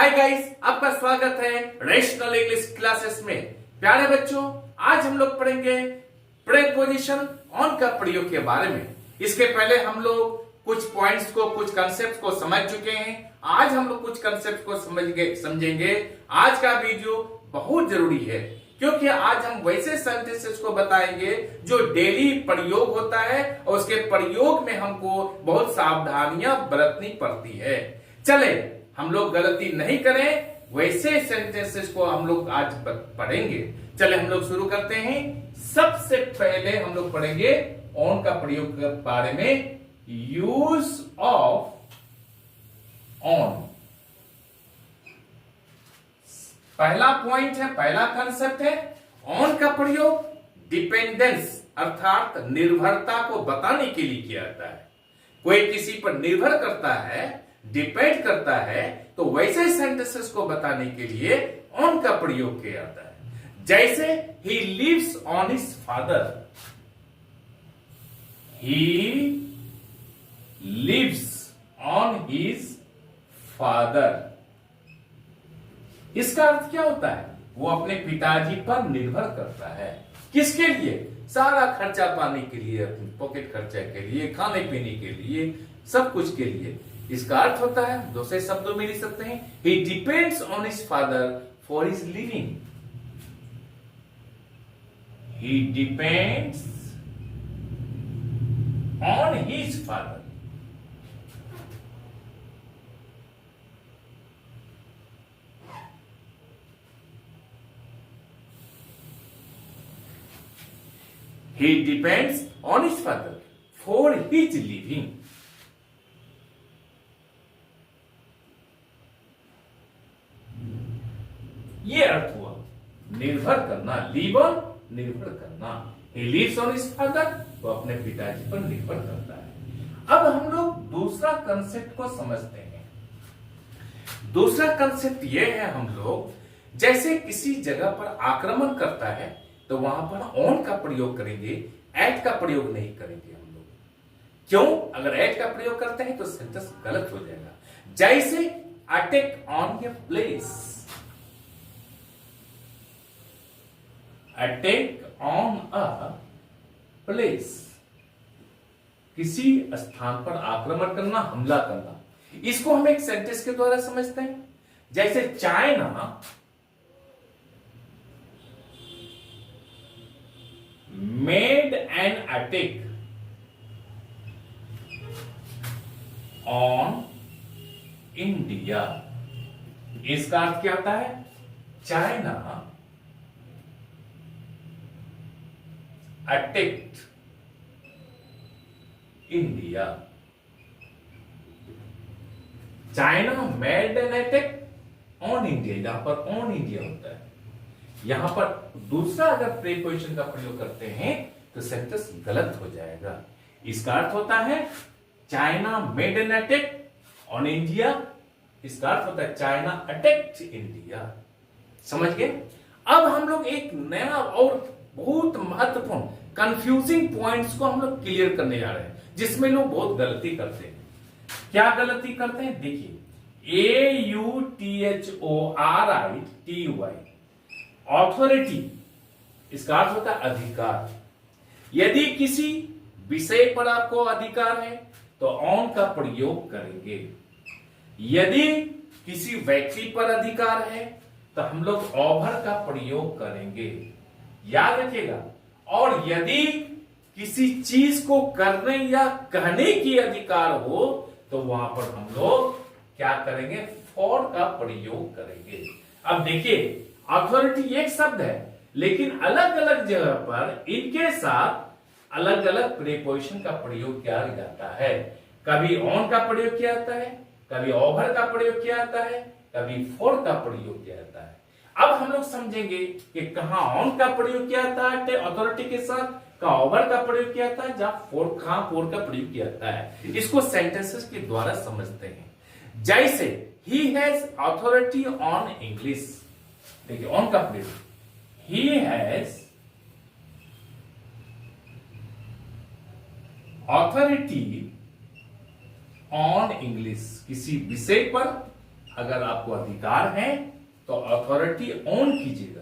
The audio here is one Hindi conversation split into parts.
हाय गाइस, आपका स्वागत है रेशनल इंग्लिश क्लासेस में। प्यारे बच्चों, आज हम लोग पढ़ेंगे प्रेपोजिशन ऑन का प्रयोग के बारे में। इसके पहले हम लोग कुछ पॉइंट्स को, कुछ कंसेप्ट को समझ चुके हैं। आज हम लोग कुछ कंसेप्ट को समझेंगे। आज का वीडियो बहुत जरूरी है क्योंकि आज हम वैसे सेंटेंसेस को बताएंगे जो डेली प्रयोग होता है और उसके प्रयोग में हमको बहुत सावधानियां बरतनी पड़ती है। चले, हम लोग गलती नहीं करें, वैसे सेंटेंसेस को हम लोग आज पढ़ेंगे। चले हम लोग शुरू करते हैं। सबसे पहले हम लोग पढ़ेंगे ऑन का प्रयोग के बारे में। यूज ऑफ ऑन, पहला पॉइंट है, पहला कंसेप्ट है ऑन का प्रयोग डिपेंडेंस अर्थात निर्भरता को बताने के लिए किया जाता है। कोई किसी पर निर्भर करता है, डिपेंड करता है, तो वैसे सेंटेंसेस को बताने के लिए ऑन का प्रयोग किया जाता है। जैसे he lives on his father, he lives on his father. इसका अर्थ क्या होता है? वो अपने पिताजी पर निर्भर करता है। किसके लिए? सारा खर्चा पाने के लिए, अपने पॉकेट खर्चा के लिए, खाने पीने के लिए, सब कुछ के लिए। इसका अर्थ होता है, दूसरे शब्दों में लिख सकते हैं, he depends on his father for his living. He depends on his father. He depends on his father for his living. ये अर्थ हुआ निर्भर करना, लिव ऑन, निर्भर करना। He lives on his father, वो अपने पिताजी पर निर्भर करता है। अब हम लोग दूसरा कंसेप्ट को समझते हैं। दूसरा कंसेप्ट ये है, हम लोग जैसे किसी जगह पर आक्रमण करता है तो वहां पर ऑन का प्रयोग करेंगे, एट का प्रयोग नहीं करेंगे हम लोग। क्यों? अगर एट का प्रयोग करते हैं तो सेंटेंस गलत हो जाएगा। जैसे attack on a place, attack on a place, किसी स्थान पर आक्रमण करना, हमला करना। इसको हम एक सेंटेंस के द्वारा समझते हैं। जैसे China made an attack on India. इसका अर्थ क्या होता है? China attacked India. China made an attack on India, यहां पर ऑन इंडिया होता है। यहां पर दूसरा अगर प्रीपोजिशन का प्रयोग करते हैं तो सेंटेंस गलत हो जाएगा। इसका अर्थ होता है China made an attack on India. इसका अर्थ होता है चाइना अटैक्ड इंडिया। समझ गए? अब हम लोग एक नया और बहुत महत्वपूर्ण कंफ्यूजिंग पॉइंट्स को हम लोग क्लियर करने जा रहे हैं, जिसमें लोग बहुत गलती करते हैं। क्या गलती करते हैं? देखिए, AUTHORITY, ऑथोरिटी, इसका अर्थ होता है अधिकार। यदि किसी विषय पर आपको अधिकार है तो ऑन का प्रयोग करेंगे। यदि किसी व्यक्ति पर अधिकार है तो हम लोग ओवर का प्रयोग करेंगे, याद रखिएगा। और यदि किसी चीज को करने या कहने की अधिकार हो तो वहां पर हम लोग क्या करेंगे? फॉर का प्रयोग करेंगे। अब देखिए, अथॉरिटी एक शब्द है, लेकिन अलग अलग जगह पर इनके साथ अलग अलग प्रीपोजिशन का प्रयोग किया जाता है। कभी ऑन का प्रयोग किया जाता है, कभी ओवर का प्रयोग किया जाता है, कभी फॉर का प्रयोग किया जाता है। अब हम लोग समझेंगे कि कहां ऑन का प्रयोग किया जाता है अथॉरिटी के साथ, कहां ओवर का प्रयोग किया जाता है, कहां फॉर का प्रयोग किया जाता है। इसको सेंटेंसेस के द्वारा समझते हैं। जैसे he has authority on English, देखिए ऑन का प्रयोग, he has authority on English, किसी विषय पर अगर आपको अधिकार है तो अथॉरिटी ऑन कीजिएगा।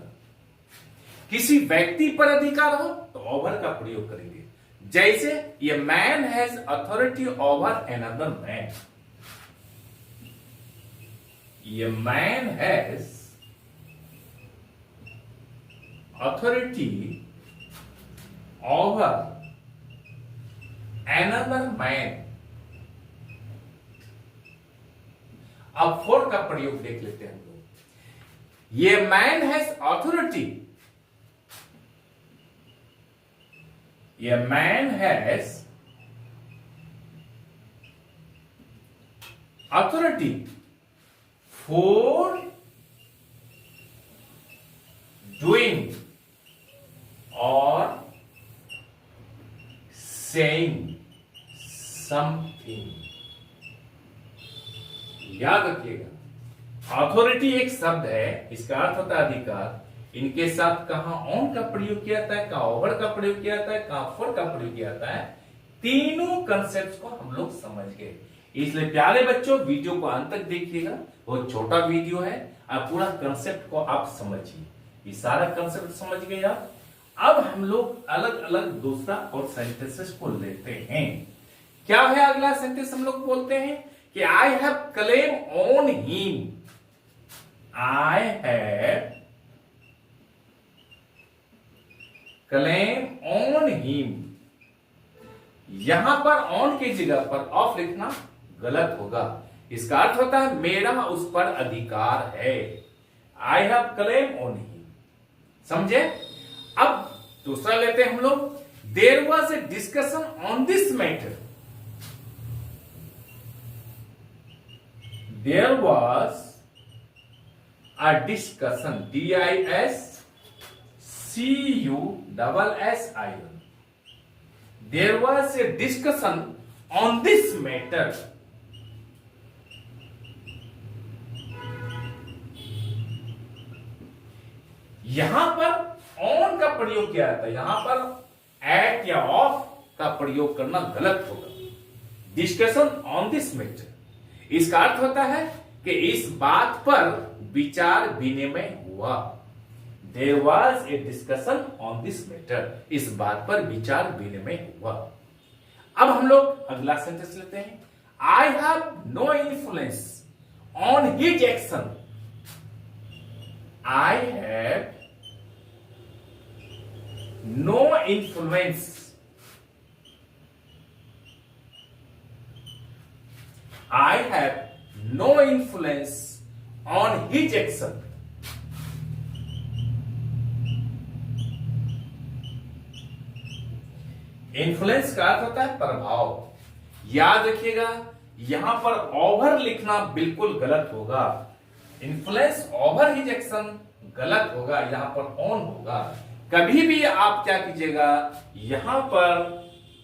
किसी व्यक्ति पर अधिकार हो तो ओवर का प्रयोग करेंगे। जैसे ये man has authority over another man, ये man has authority over another man. अब फोर का प्रयोग देख लेते हैं हम लोग। ये मैन हैज अथॉरिटी, ये man has authority for doing और सेइंग समथिंग। याद रखिएगा, अथॉरिटी एक शब्द है, इसका अर्थ होता है अधिकार। इनके साथ कहां ऑन का प्रयोग किया जाता है, कहां ओवर का प्रयोग किया जाता है, कहां फॉर का प्रयोग किया जाता है। तीनों कंसेप्ट को हम लोग समझ गए। इसलिए प्यारे बच्चों, वीडियो को अंत तक देखिएगा, बहुत छोटा वीडियो है। आप पूरा कंसेप्ट को आप समझिए, ये सारा कंसेप्ट समझ गए आप। अब हम लोग अलग अलग दूसरा और सेंटेंसेस को लेते हैं। क्या है अगला सेंटेंस? हम लोग बोलते हैं कि आई have claim on him, I have claim on him. यहां पर ऑन की जगह पर ऑफ लिखना गलत होगा। इसका अर्थ होता है मेरा उस पर अधिकार है। I have claim on him, समझे? अब दूसरा लेते हैं हम लोग। There was a discussion on this matter, there was a discussion, DISCUSSION, there was a discussion on this matter. यहां पर ऑन का प्रयोग किया जाता है, यहां पर एट या ऑफ का प्रयोग करना गलत होगा। डिस्कशन ऑन दिस मैटर, इसका अर्थ होता है कि इस बात पर विचार विनिमय हुआ। There was a discussion on this matter, इस बात पर विचार विनिमय हुआ। अब हम लोग अगला सेंटेंस लेते हैं। I have no influence on his action, I have no influence, I have no influence on his action। Influence का अर्थ होता है प्रभाव। याद रखिएगा, यहां पर ओवर लिखना बिल्कुल गलत होगा। इन्फ्लुएंस ओवर हिज एक्शन गलत होगा, यहां पर ऑन होगा। कभी भी आप क्या कीजिएगा, यहां पर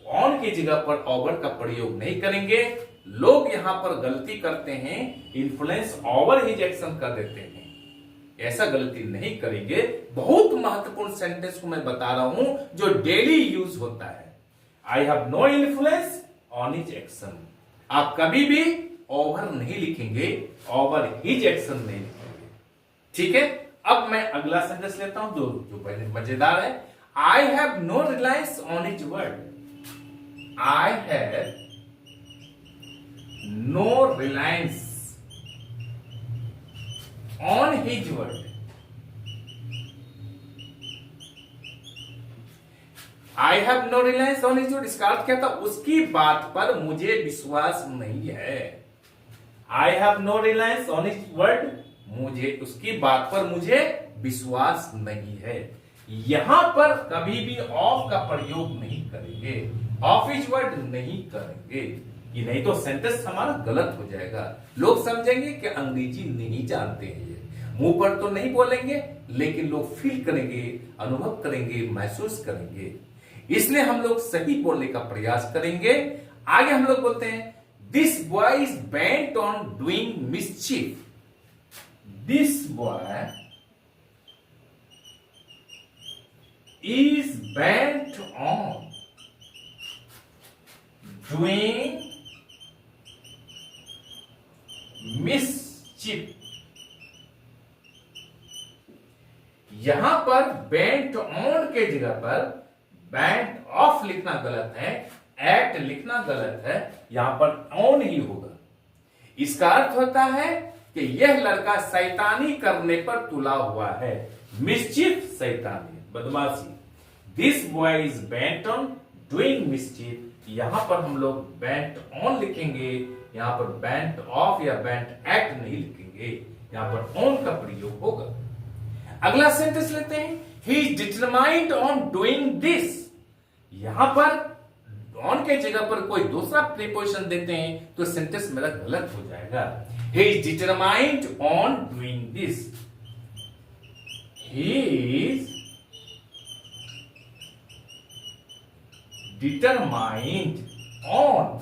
ऑन की जगह पर ओवर का प्रयोग नहीं करेंगे। लोग यहां पर गलती करते हैं, इन्फ्लुएंस ओवर हिज एक्शन कर देते हैं। ऐसा गलती नहीं करेंगे। बहुत महत्वपूर्ण सेंटेंस को मैं बता रहा हूं जो डेली यूज होता है। I have no influence on his action. आप कभी भी ओवर नहीं लिखेंगे, ओवर हिज एक्शन नहीं लिखेंगे। ठीक है, अब मैं अगला सेंटेंस लेता हूं जो मजेदार है। I have no reliance on his word, I have no reliance on his word. I have no reliance on his word, इसका अर्थ क्या था? उसकी बात पर मुझे विश्वास नहीं है। I have no reliance on his word, मुझे उसकी बात पर मुझे विश्वास नहीं है। यहां पर कभी भी ऑफ का प्रयोग नहीं करेंगे, ऑफ हिज वर्ड नहीं करेंगे। ये नहीं तो सेंटेंस हमारा गलत हो जाएगा। लोग समझेंगे कि अंग्रेजी नहीं जानते हैं। ये मुंह पर तो नहीं बोलेंगे, लेकिन लोग फील करेंगे, अनुभव करेंगे, महसूस करेंगे। इसलिए हम लोग सही बोलने का प्रयास करेंगे। आगे हम लोग बोलते हैं, this boy is bent on doing mischief, this boy is bent on doing mischief. मिसचिफ। यहां पर बेंट ऑन के जगह पर बेंट ऑफ लिखना गलत है, एक्ट लिखना गलत है, यहां पर ऑन ही होगा। इसका अर्थ होता है कि यह लड़का शैतानी करने पर तुला हुआ है। मिस्चिफ शैतानी, बदमाशी। This boy is bent on doing mischief. यहां पर हम लोग बेंट ऑन लिखेंगे, यहां पर बेंट ऑफ या बेंट एक्ट नहीं लिखेंगे, यहां पर ऑन का प्रयोग होगा। अगला सेंटेंस लेते हैं, he is determined on doing this. यहां पर ऑन के जगह पर कोई दूसरा प्रीपोजिशन देते हैं तो सेंटेंस मेरा गलत हो जाएगा। He is determined on doing this. He is determined on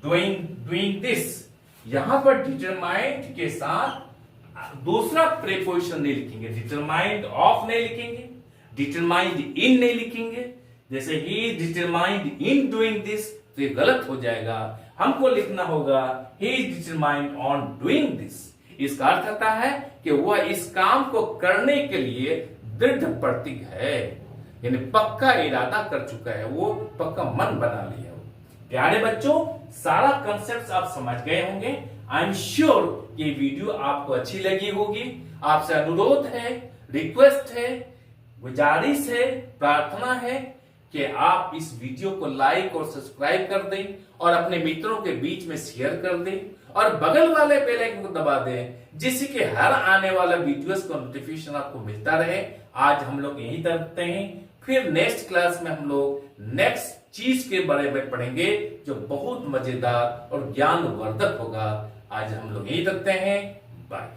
doing this. यहां पर डिटरमाइंड के साथ दूसरा प्रीपोजिशन नहीं लिखेंगे, डिटरमाइंड ऑफ नहीं लिखेंगे, डिटरमाइंड इन नहीं लिखेंगे। जैसे he is determined in doing this तो ये गलत हो जाएगा। हमको लिखना होगा he is determined on doing this. इसका अर्थ आता है कि वह इस काम को करने के लिए दृढ़ प्रतिज्ञ है, यानी पक्का इरादा कर चुका है, वो पक्का मन बना लिया। प्यारे बच्चों, सारा कंसेप्ट आप समझ गए होंगे। आई एम श्योर ये वीडियो आपको अच्छी लगी होगी। आपसे अनुरोध है, रिक्वेस्ट है, गुजारिश है, प्रार्थना है कि आप इस वीडियो को लाइक और सब्सक्राइब कर दें और अपने मित्रों के बीच में शेयर कर दें और बगल वाले बेल आइकन को दबा दें, जिससे कि हर आने वाला वीडियोस का नोटिफिकेशन आपको मिलता रहे। आज हम लोग यही करते हैं, फिर नेक्स्ट क्लास में हम लोग नेक्स्ट चीज के बारे में पढ़ेंगे जो बहुत मजेदार और ज्ञानवर्धक होगा। आज हम लोग यही करते हैं। बाय।